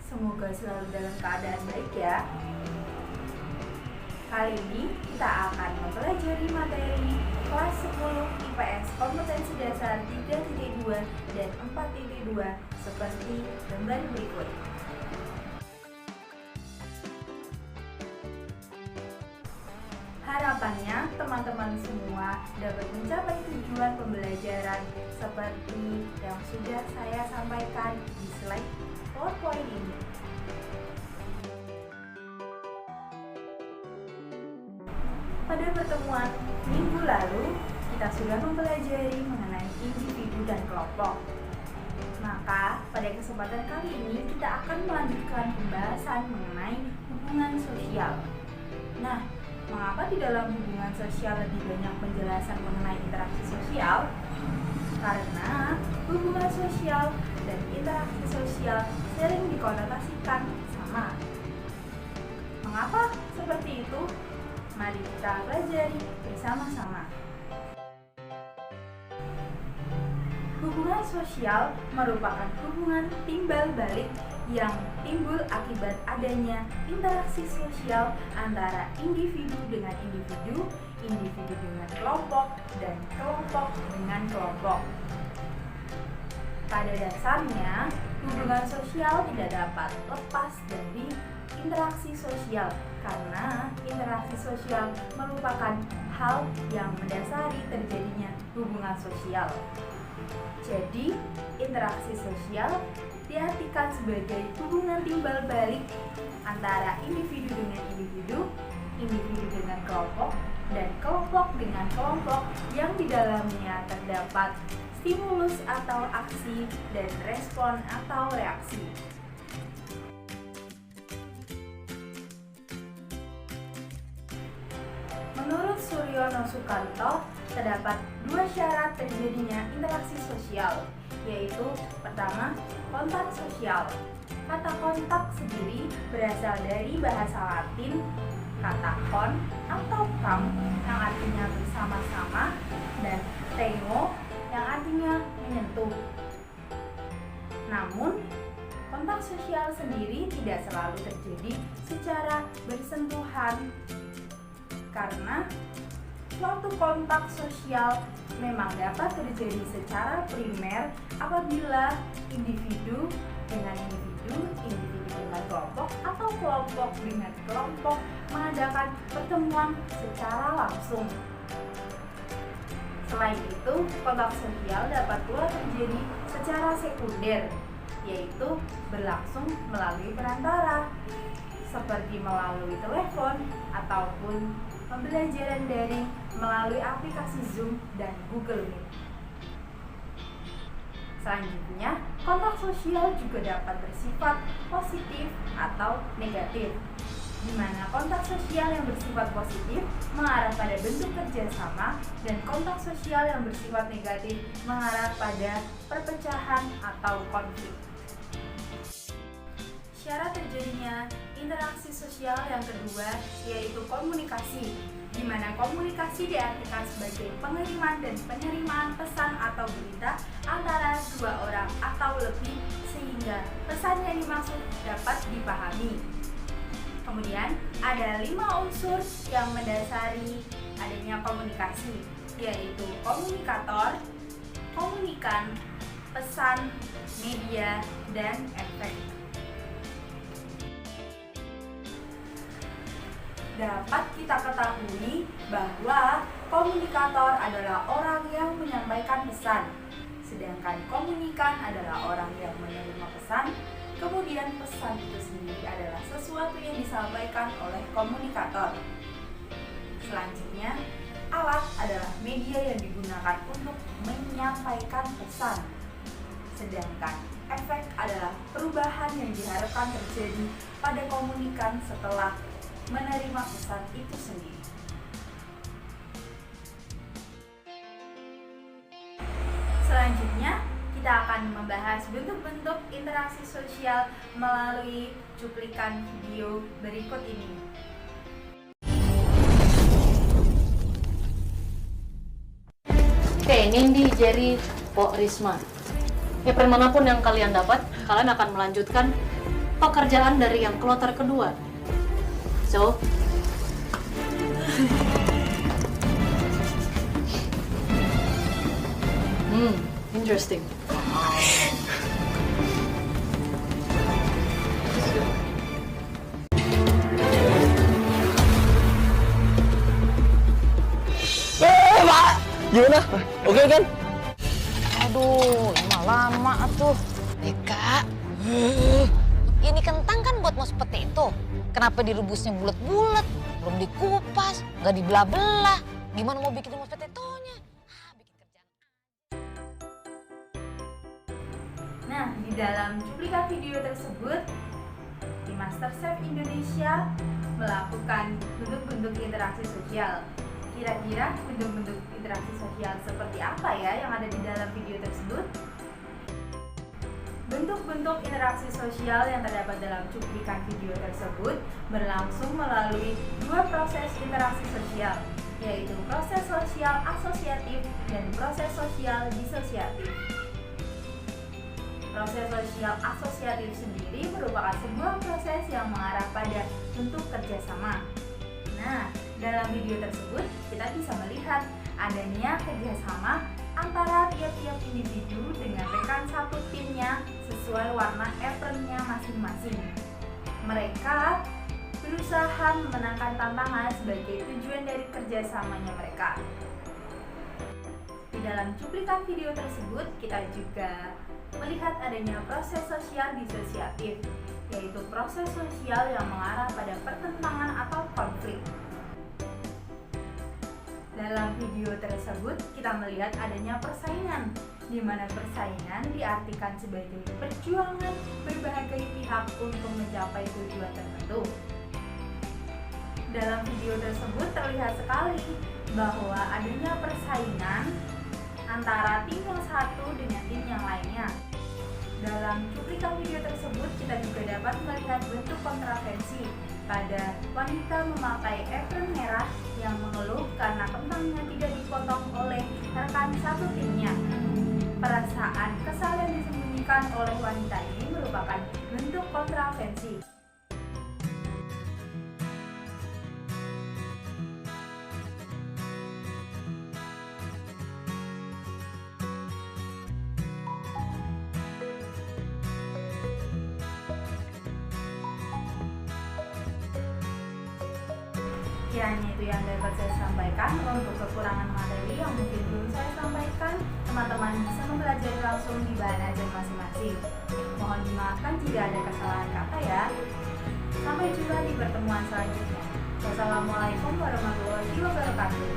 Semoga selalu dalam keadaan baik ya. Kali ini kita akan mempelajari materi kelas 10 IPS kompetensi dasar 3.2 dan 4.2 seperti gambar berikut. Harapannya teman-teman semua dapat mencapai tujuan pembelajaran seperti yang sudah saya sampaikan di slide PowerPoint ini. Pada pertemuan minggu lalu, kita sudah mempelajari mengenai individu dan kelompok. Maka, pada kesempatan kali ini kita akan melanjutkan pembahasan mengenai hubungan sosial. Nah, mengapa di dalam hubungan sosial lebih banyak penjelasan mengenai interaksi sosial? Karena hubungan sosial dan interaksi sosial sering dikonotasikan sama. Mengapa seperti itu? Mari kita pelajari bersama-sama. Hubungan sosial merupakan hubungan timbal balik yang timbul akibat adanya interaksi sosial antara individu dengan individu, individu dengan kelompok, dan kelompok dengan kelompok. Pada dasarnya, hubungan sosial tidak dapat lepas dari interaksi sosial karena interaksi sosial merupakan hal yang mendasari terjadinya hubungan sosial. Jadi, interaksi sosial diartikan sebagai hubungan timbal balik antara individu dengan individu, individu dengan kelompok, dan kelompok dengan kelompok yang di dalamnya terdapat stimulus atau aksi dan respon atau reaksi. Menurut Suryono Sukanto, terdapat dua syarat terjadinya interaksi sosial, yaitu pertama, kontak sosial. Kata kontak sendiri berasal dari bahasa Latin kata kon atau kam yang artinya bersama-sama dan tengo yang artinya menyentuh. Namun, kontak sosial sendiri tidak selalu terjadi secara bersentuhan karena suatu kontak sosial memang dapat terjadi secara primer apabila individu dengan individu, individu dengan kelompok, atau kelompok dengan kelompok mengadakan pertemuan secara langsung. Selain itu, kontak sosial dapat pula terjadi secara sekunder, yaitu berlangsung melalui perantara, seperti melalui telepon ataupun pembelajaran daring melalui aplikasi Zoom dan Google Meet. Selanjutnya, kontak sosial juga dapat bersifat positif atau negatif, di mana kontak sosial yang bersifat positif mengarah pada bentuk kerjasama dan kontak sosial yang bersifat negatif mengarah pada perpecahan atau konflik. Syarat terjadinya interaksi sosial yang kedua yaitu komunikasi, di mana komunikasi diartikan sebagai pengiriman dan penerimaan pesan atau berita antara dua orang atau lebih sehingga pesan yang dimaksud dapat dipahami. Kemudian ada 5 unsur yang mendasari adanya komunikasi, yaitu komunikator, komunikan, pesan, media, dan efek. Dapat kita ketahui bahwa komunikator adalah orang yang menyampaikan pesan, sedangkan komunikan adalah orang yang menerima pesan, kemudian pesan itu sendiri adalah sesuatu yang disampaikan oleh komunikator. Selanjutnya, alat adalah media yang digunakan untuk menyampaikan pesan, sedangkan efek adalah perubahan yang diharapkan terjadi pada komunikan setelah menerima pesan itu sendiri. Selanjutnya, kita akan membahas bentuk-bentuk interaksi sosial melalui cuplikan video berikut ini. Oke, Nindi, Jerry, Po, Risma. Paper manapun yang kalian dapat, kalian akan melanjutkan pekerjaan dari yang kloter kedua. So, interesting. Pak, gimana? Oke kan? Aduh, ini mah lama tuh. Eka, ini kentang kan buat mau seperti itu. Kenapa direbusnya bulat-bulat? Belum dikupas, nggak dibelah-belah. Gimana mau bikin mau seperti itunya? Bikin kerjaan. Nah, di dalam cuplikan video tersebut, tim MasterChef Indonesia melakukan bentuk-bentuk interaksi sosial. Kira-kira bentuk-bentuk interaksi sosial seperti apa ya yang ada di dalam video tersebut? Bentuk-bentuk interaksi sosial yang terdapat dalam cuplikan video tersebut berlangsung melalui dua proses interaksi sosial, yaitu proses sosial asosiatif dan proses sosial disosiatif. Proses sosial asosiatif sendiri merupakan sebuah proses yang mengarah pada bentuk kerjasama. Nah, dalam video tersebut kita bisa melihat adanya kerjasama antara tiap-tiap individu dengan rekan satu timnya sesuai warna apronnya masing-masing. Mereka berusaha memenangkan tantangan sebagai tujuan dari kerjasamanya mereka. Di dalam cuplikan video tersebut kita juga melihat adanya proses sosial disosiatif, yaitu proses sosial yang mengarah pada pertentangan atau konflik. Dalam video tersebut kita melihat adanya persaingan, di mana persaingan diartikan sebagai perjuangan berbagai pihak untuk mencapai tujuan tertentu. Dalam video tersebut terlihat sekali bahwa adanya persaingan antara tim yang satu dengan tim yang lainnya. Dalam cuplikan video tersebut kita juga dapat melihat bentuk kontraversi pada wanita memakai apron merah yang mengeluh karena kentangnya tidak dipotong oleh rekan satu timnya. Perasaan kesal yang disembunyikan oleh wanita ini merupakan bentuk kontraversi. Kiranya itu yang dapat saya sampaikan. Untuk kekurangan materi yang mungkin belum saya sampaikan, teman-teman bisa mempelajari langsung di bahan ajar masing-masing. Mohon dimaafkan jika ada kesalahan kata ya. Sampai jumpa di pertemuan selanjutnya. Wassalamualaikum warahmatullahi wabarakatuh.